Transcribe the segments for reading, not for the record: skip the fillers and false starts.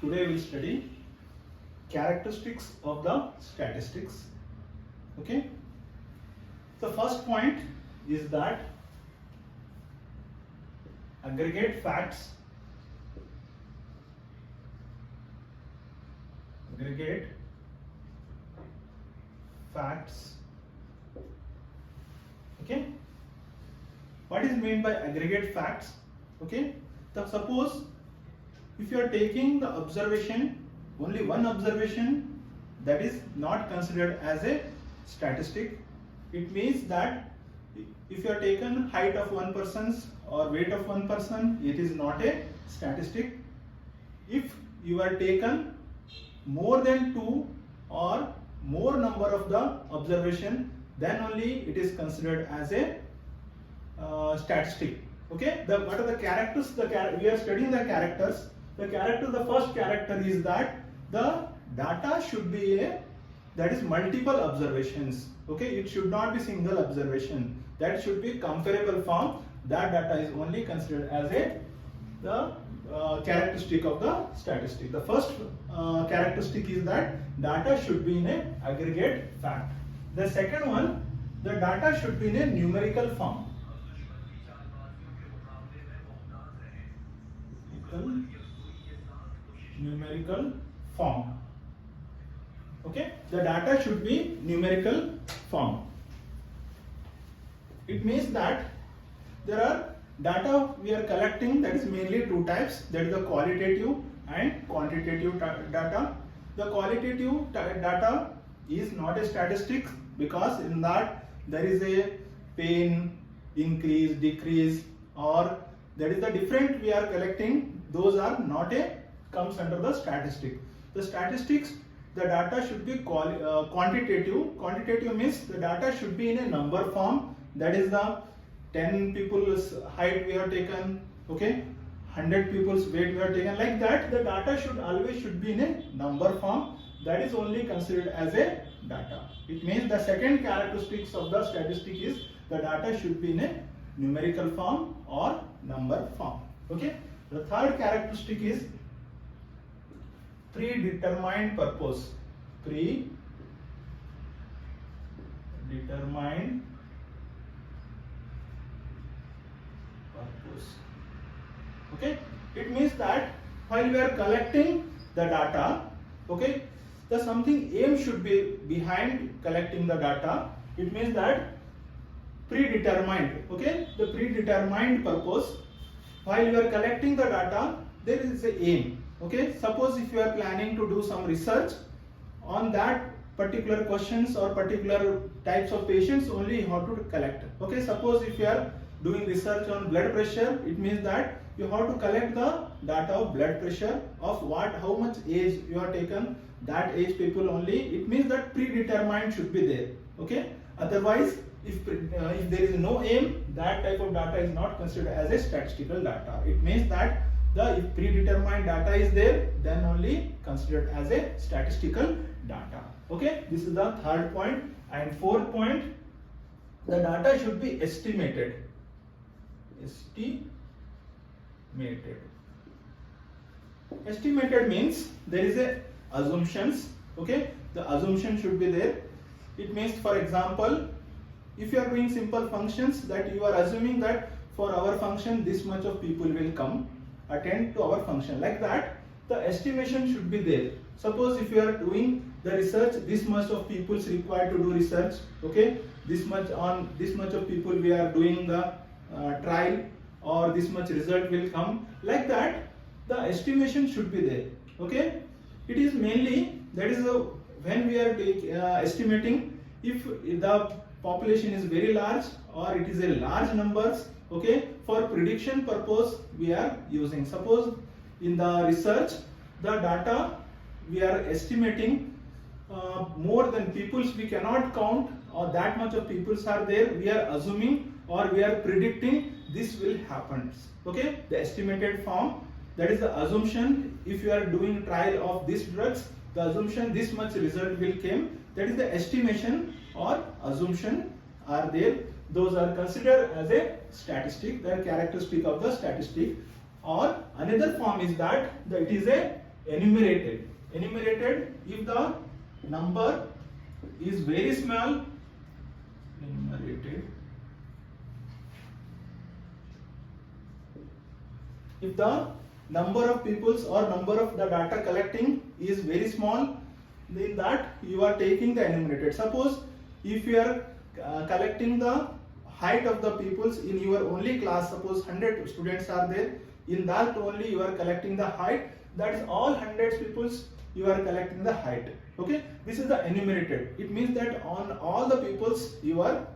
Today we will study characteristics of the statistics. Okay. The first point is that aggregate facts okay. What is meant by aggregate facts? Okay, suppose if you are taking the observation, only one observation, that is not considered as a statistic. It means that if you are taken height of one person's or weight of one person, it is not a statistic. If you are taken more than two or more number of the observation, then only it is considered as a statistic. Okay, what are the characters? We are studying the characters. The first character is that the data should be that is multiple observations. Okay, it should not be single observation. That should be comparable form. That data is only considered as the characteristic of the statistic. The first characteristic is that data should be in an aggregate fact. The second one, the data should be in a numerical form. Numerical form. Okay, the data should be numerical form. It means that there are data we are collecting, that is mainly two types, that is the qualitative and quantitative data. The qualitative data is not a statistic because in that there is a pain, increase, decrease, or that is the different we are collecting. Those are not comes under the statistic. The statistics, the data should be quantitative. Quantitative means the data should be in a number form. That is the 10 people's height we have taken, okay, 100 people's weight we have taken. Like that, the data should be in a number form. That is only considered as a data. It means the second characteristics of the statistic is the data should be in a numerical form or number form. Okay. The third characteristic is predetermined purpose. Predetermined purpose. Okay, it means that while we are collecting the data, okay, the something aim should be behind collecting the data. It means that predetermined, okay, the predetermined purpose. While you are collecting the data, there is a aim. Okay, suppose if you are planning to do some research on that particular questions or particular types of patients, only you have to collect. Okay, suppose if you are doing research on blood pressure, it means that you have to collect the data of blood pressure of how much age you have taken, that age people only. It means that predetermined should be there. Okay, otherwise if there is no aim, that type of data is not considered as a statistical data. It means that if predetermined data is there, then only considered as a statistical data. Okay, this is the third point. And fourth point, the data should be estimated. Estimated means there is a assumptions. Okay, the assumption should be there. It means, for example, if you are doing simple functions, that you are assuming that for our function this much of people will come attend to our function. Like that, the estimation should be there. Suppose if you are doing the research, this much of people is required to do research. Okay, this much of people we are doing the trial, or this much result will come. Like that, the estimation should be there. Okay, it is mainly, that is when we are estimating, if the population is very large or it is a large numbers. Okay, for prediction purpose we are using. Suppose in the research, the data we are estimating more than peoples we cannot count, or that much of peoples are there, we are assuming or we are predicting this will happen. Okay, the estimated form, that is the assumption. If you are doing trial of these drugs, the assumption this much result will come, that is the estimation or assumption are there. Those are considered as a statistic, the characteristic of the statistic. Or another form is that it is a Enumerated if the number is very small. Enumerated if the number of peoples or number of the data collecting is very small, then that you are taking the enumerated. Suppose if you are collecting the height of the peoples in your only class, suppose 100 students are there, in that only you are collecting the height, that is all 100 peoples you are collecting the height. Okay, this is the enumerated. It means that on all the peoples you are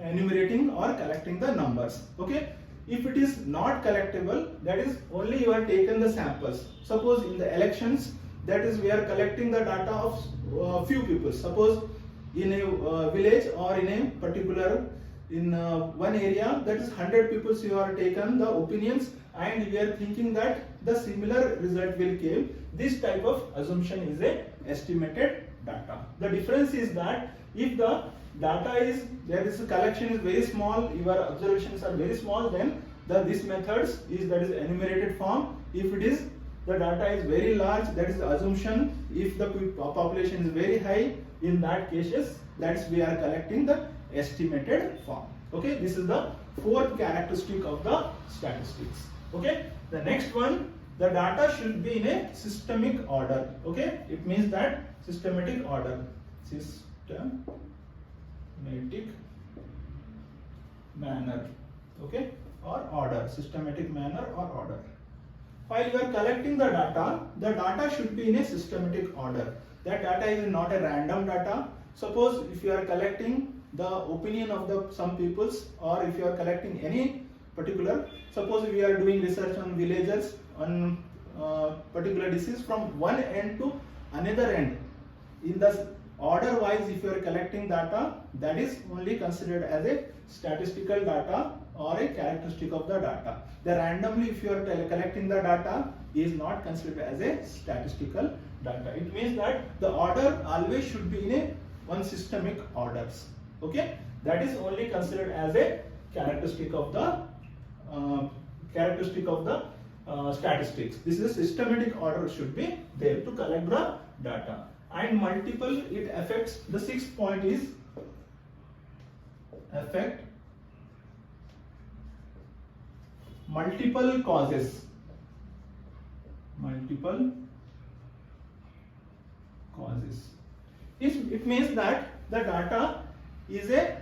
enumerating or collecting the numbers. Okay, if it is not collectible, that is only you have taken the samples. Suppose in the elections, that is we are collecting the data of few people. Suppose in a village or in a particular one area, that is 100 people you are taken the opinions, and we are thinking that the similar result will come. This type of assumption is a estimated data. The difference is that if the data is there is a collection is very small, your observations are very small, then this methods is that is enumerated form. If it is the data is very large, that is the assumption. If the population is very high, in that cases that's we are collecting the estimated form. Okay, this is the fourth characteristic of the statistics. Okay, the next one, the data should be in a systemic order. Okay, it means that systematic order, systematic manner. Okay, or order, systematic manner or order. While you are collecting the data should be in a systematic order. That data is not a random data. Suppose if you are collecting the opinion of the some peoples, or if you are collecting any particular, suppose we are doing research on villagers on particular disease from one end to another end, in the order wise if you are collecting data, that is only considered as a statistical data or a characteristic of the data. The randomly if you are collecting the data is not considered as a statistical data. It means that the order always should be in a one systemic orders. Okay, that is only considered as a characteristic of the statistics. This is a systematic order should be there to collect the data. And multiple, it affects, the sixth point is affect multiple causes. Multiple causes. It means that the data is a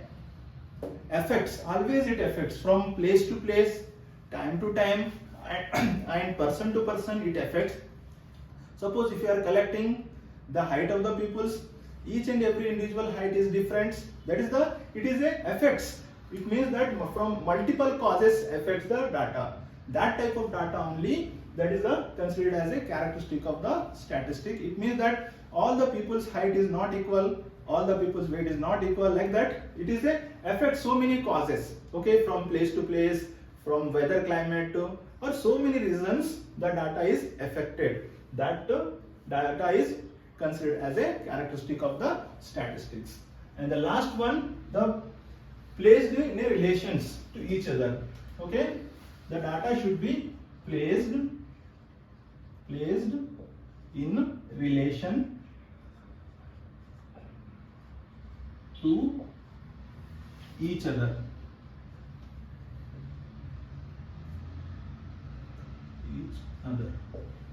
affects, always it affects from place to place, time to time, and person to person it affects. Suppose if you are collecting the height of the peoples, each and every individual height is different. That is it is a affects. It means that from multiple causes affects the data. That type of data only, that is considered as a characteristic of the statistic. It means that all the people's height is not equal, all the people's weight is not equal, like that. It is a affects so many causes. Okay, from place to place, from weather, climate to, or so many reasons the data is affected. That data is considered as a characteristic of the statistics. And the last one, the placed in a relations to each other. Okay, the data should be placed in relation to each other.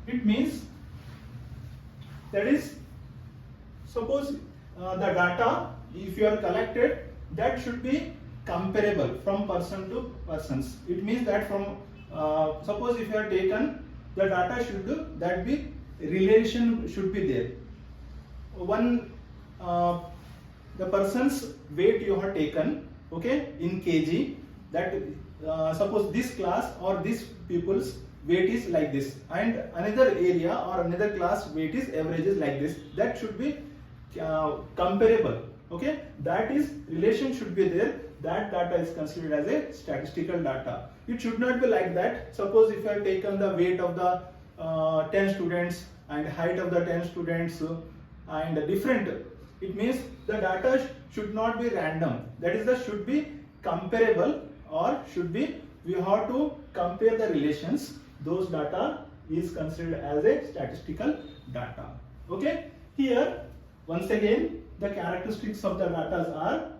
It means that is, suppose the data if you are collected, that should be comparable from person to persons. It means that from suppose if you are taken, the data should that be relation should be there. One the person's weight you have taken, okay, in kg, that suppose this class or this people's weight is like this, and another area or another class weight is average is like this. That should be comparable. Okay, that is relation should be there. That data is considered as a statistical data. It should not be like that. Suppose if I have taken the weight of the 10 students and height of the 10 students and different, it means the data should not be random. That is the should be comparable, or should be we have to compare the relations. Those data is considered as a statistical data. Okay, here once again the characteristics of the data are,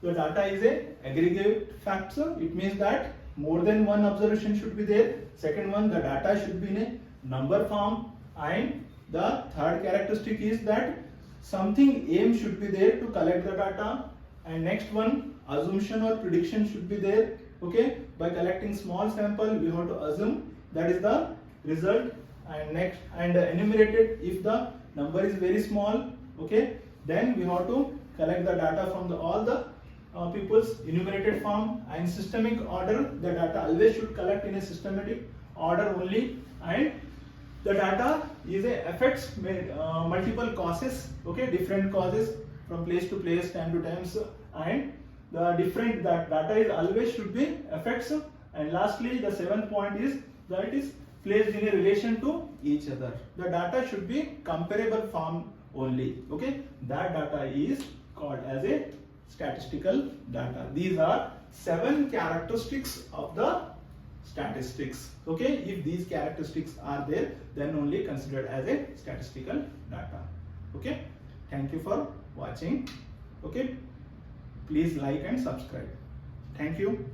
the data is a aggregate factor. It means that more than one observation should be there. Second one, the data should be in a number form, and the third characteristic is that something aim should be there to collect the data, and next one, assumption or prediction should be there. Okay, by collecting small sample we have to assume that is the result, and next, and enumerated, if the number is very small, okay, then we have to collect the data from all the people's enumerated form, and systemic order, the data always should collect in a systematic order only, and the data is a affects multiple causes, okay, different causes from place to place, time to times, and the different, that data is always should be affects, and lastly the seventh point is that it is placed in a relation to each other. The data should be comparable form only, okay, that data is called as a statistical data. These are 7 characteristics of the statistics. Okay, if these characteristics are there, then only considered as a statistical data. Okay, thank you for watching. Okay, please like and subscribe. Thank you.